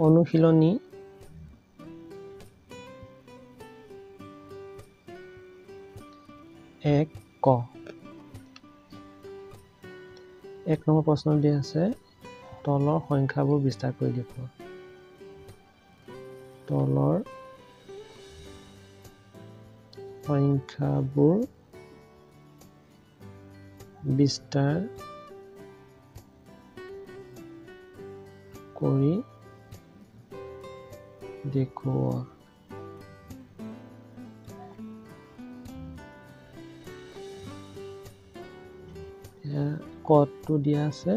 অনুশীলনী এক ক 1 নম্বৰ প্ৰশ্ন দিয়া আছে তলৰ সংখ্যাবোৰ বিস্তাৰ কৰি দেখুৱা তলৰ সংখ্যাবোৰ বিস্তাৰ কৰি দেখুৱা কডটো দিয়া আছে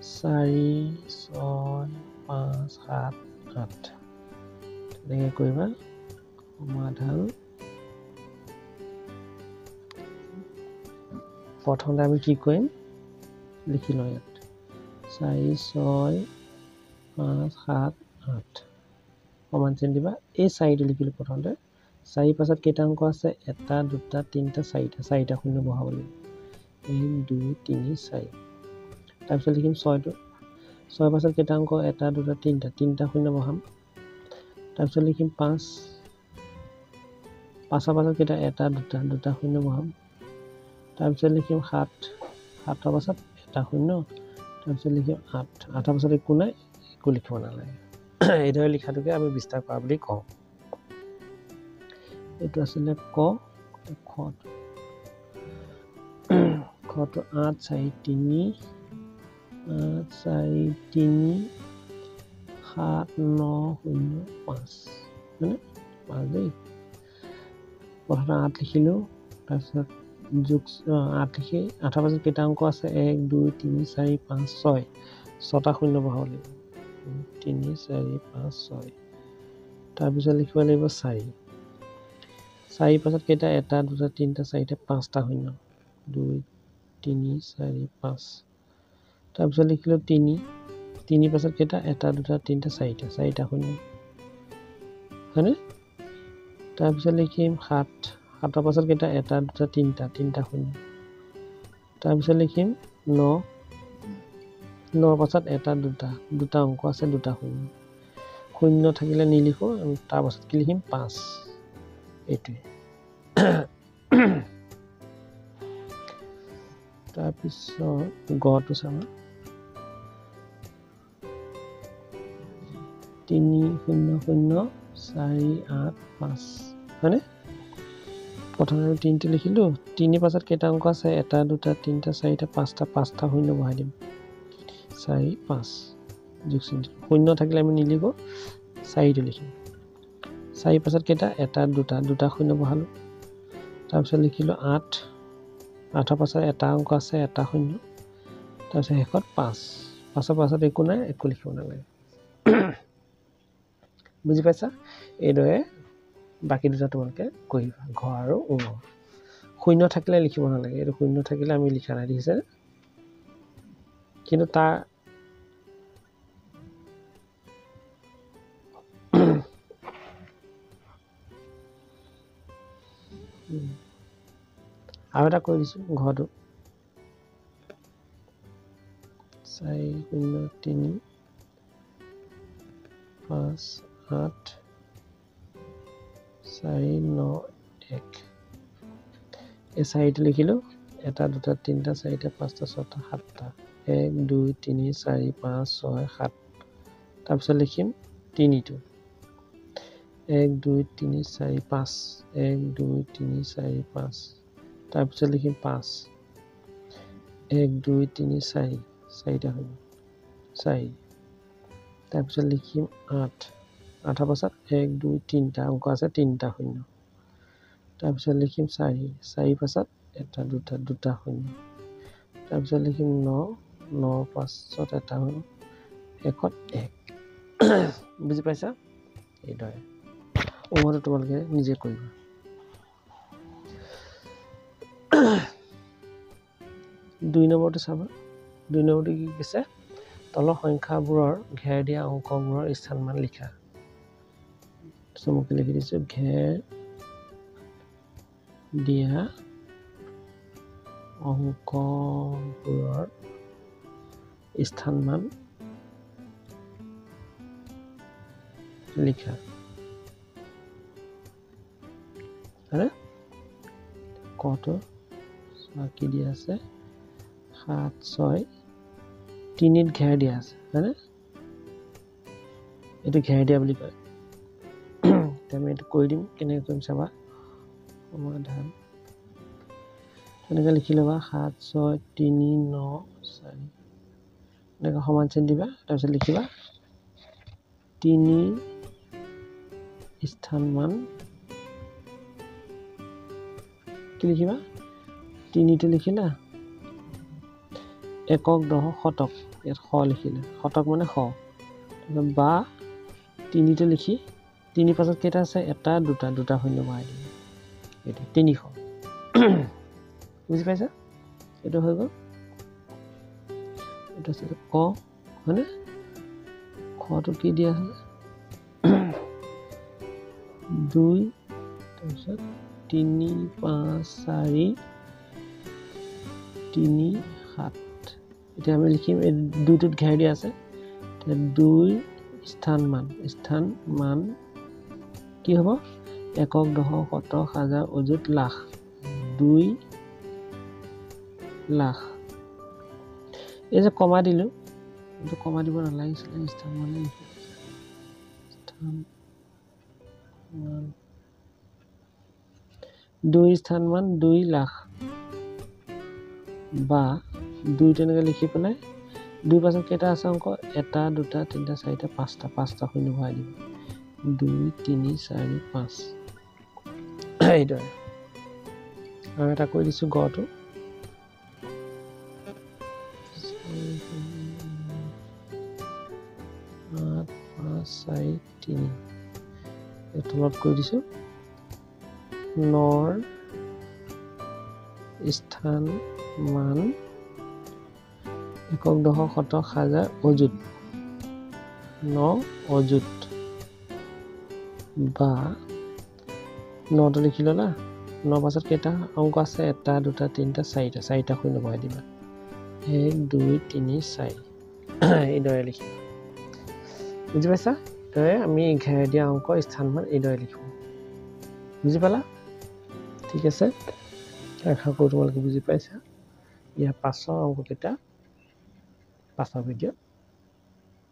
4 6 5 7 8 এনেকৈ কৰিবা সমাধান প্ৰথমতে আমি কি কৰিম লিখি লওঁ ইয়াত 4 6 5 7 8 সমান চিন দিবা এই 4টো লিখিলো প্ৰথমতে 4 পাছত কেইটা অংক আছে 1 2 3 4টা শূন্য বহাব লাগিব 1 2 3 4 তাৰপিছত লিখিম 6টো 6 পাছত কেইটা অংক 1 2 3টা শূন্য বহাম তাৰপিছত লিখিম 5 5ৰ পাছত কেইটা 1 2 শূন্য বহাম তাৰপিছত লিখিম 7 7ৰ পাছত এটা শূন্য তাৰপিছত লিখিম 8 8ৰ পাছত একো নাই একো লিখিব নালাগে এইদৰে লিখাটোকে আমি বিস্তাৰ কৰা বুলি কওঁ এইটো আছিলে ক খটো 8 4 3 8 4 3 7 9 0 5 হয়নে 5 দেই প্ৰথমে 8 লিখিলোঁ তাৰপিছত যোগ 8 লিখি 8ৰ পাছত কেইটা অংক আছে 1 2 3 4 5 6 6টা শূন্য বহাব লাগিব 3 4 5 6 তাৰপিছত লিখিব লাগিব 4 4 পাছত কেইটা 1 2 3 4 5টা শূন্য 2 3 4 5 তাৰপিছত লিখিলোঁ 3 পাছত কেইটা 1 2 3 4টা শূন্য হয়নে তাৰপিছত লিখিম 7 7ৰ পাছত কেইটা 1 2 3টা শূন্য তাৰপিছত লিখিম 9 9ৰ পাছত 1 2টা অংক আছে 2টা শূন্য শূন্য থাকিলে নিলিখো আমি তাৰ পাছত কি লিখিম 5 এইটোৱে তাৰপিছত গটো চাবা 3 0 0 4 8 5 হয়নে প্ৰথমে আমি 3টো লিখিলোঁ 3 পাছত কেইটা অংক আছে 1 2 3 4 5টা শূন্য বহাই দিম 4 5 যোগ চিন শূন্য থাকিলে আমি নিলিখো 4টো লিখিম 4 পাছত কেইটা 1 2টা শূন্য বহালোঁ তাৰপিছত লিখিলোঁ 8 8ৰ পাছত এটা অংক আছে এটা শূন্য তাৰপিছত শেষত 5 5ৰ পাছত একো নাই একো লিখিব নালাগে বুজি পাইছা এইদৰে বাকি দুটা তোমালোকে কৰিবা ঘ আৰু উ শূন্য থাকিলে লিখিব নালাগে এইটো শূন্য থাকিলে আমি লিখা নাই দেখিছে কিন্তু তাৰ আৰু এটা কৰি দিছোঁ ঘৰটো 4 0 3 5 8 4 9 1 এই 4টো লিখিলোঁ 1 2 3 4 5 6 7টা 1 2 3 4 5 6 7 তাৰপিছত লিখিম 3টো 1 2 3 4 5 1 2 3 4 5 তাৰপিছত লিখিম 5 1 2 3 4 4টা হ'ব 4 তাৰপিছত লিখিম 8 8ৰ পাছত 1 2 3টা অংক আছে 3টা শূন্য তাৰপিছত লিখিম 4 4 পাছত 1 2টা শূন্য তাৰপিছত লিখিম 9 9 পাছত এটা শূন্য শেষত 1 বুজি পাইছা এইদৰে উমৰটো তোমালোকে নিজে কৰিবা 2 নম্বৰটো চাবা 2 নম্বৰটো কি কৈছে তলৰ সংখ্যাবোৰৰ ঘেৰ দিয়া অংকবোৰৰ স্থানমান লিখা চমুকৈ লিখি দিছোঁ ঘেৰ দিয়া অংকবোৰৰ স্থানমান লিখা হয়নে কত কি দিয়া আছে 7 6 3 ঘেৰ দিয়া আছে হয়নে এটো ঘেৰ দিয়া বুলি কয় আমি এটো কৰি দিম কেনে কৰিম চাবা সমাধান এনেকৈ লিখি লবা 7 6 3 9 4 এনেকৈ সমান চিন দিবা তাৰপিছত লিখিবা 3 স্থান মান কি লিখিবা 3 টো লিখিলা একক দহ শতক ইয়াত শ লিখিলে শতক মানে শ বা 3 টো লিখি 3 পাছত কেইটা আছে এটা দুটা শূন্য বহাই দিম এটা 300 বুজি পাইছা এটো হৈ গ'ল এটা আছে ক হয়নে খটো কি দিয়া আছে 2 তাৰপিছত 3 5 4 3 7 এটা আমি লিখিম এই দুইটোত ঘেৰ দিয়া আছে তে 2 স্থান মান কি হ'ব একক দহ শতক হাজাৰ অযুত লাখ 2 লাখ এই যে কমা দিলো এটো কমা দিব নালাগিছিল স্থান মানে স্থান মান 2 স্থান মান 2 লাখ বা 2 তেনেকৈ লিখি পেলাই 2 পাছত কেইটা আছে অংক এটা দুটা তিনিটা চাৰিটা পাঁচটা শূন্য ভৰাই দিব 2 3 4 5 এইদৰে আৰু এটা কৈ দিছো গটো 8 5 4 3 তলত কৈ দিছো নৰ স্থান মান একক দহ শতক হাজাৰ অযুত অযুত বা 9 টো লিখি ললা 9 পাছত কেইটা অংক আছে এটা দুটা তিনিটা চাৰিটা শূন্য বহাই দিবা 1 2 3 4 এইদৰে লিখিবা বুজি পাইছা তই আমি ঘেৰ দিয়া অংক স্থান মান এইদৰে লিখিব বুজি পালা ঠিক আছে আশা কৰোঁ তোমালোকে বুজি পাইছা ইয়াৰ পাছৰ অংককেইটা পাছৰ ভিডিঅ'ত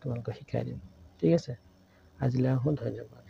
তোমালোকক শিকাই দিম ঠিক আছে আজিলৈ আহোঁ ধন্যবাদ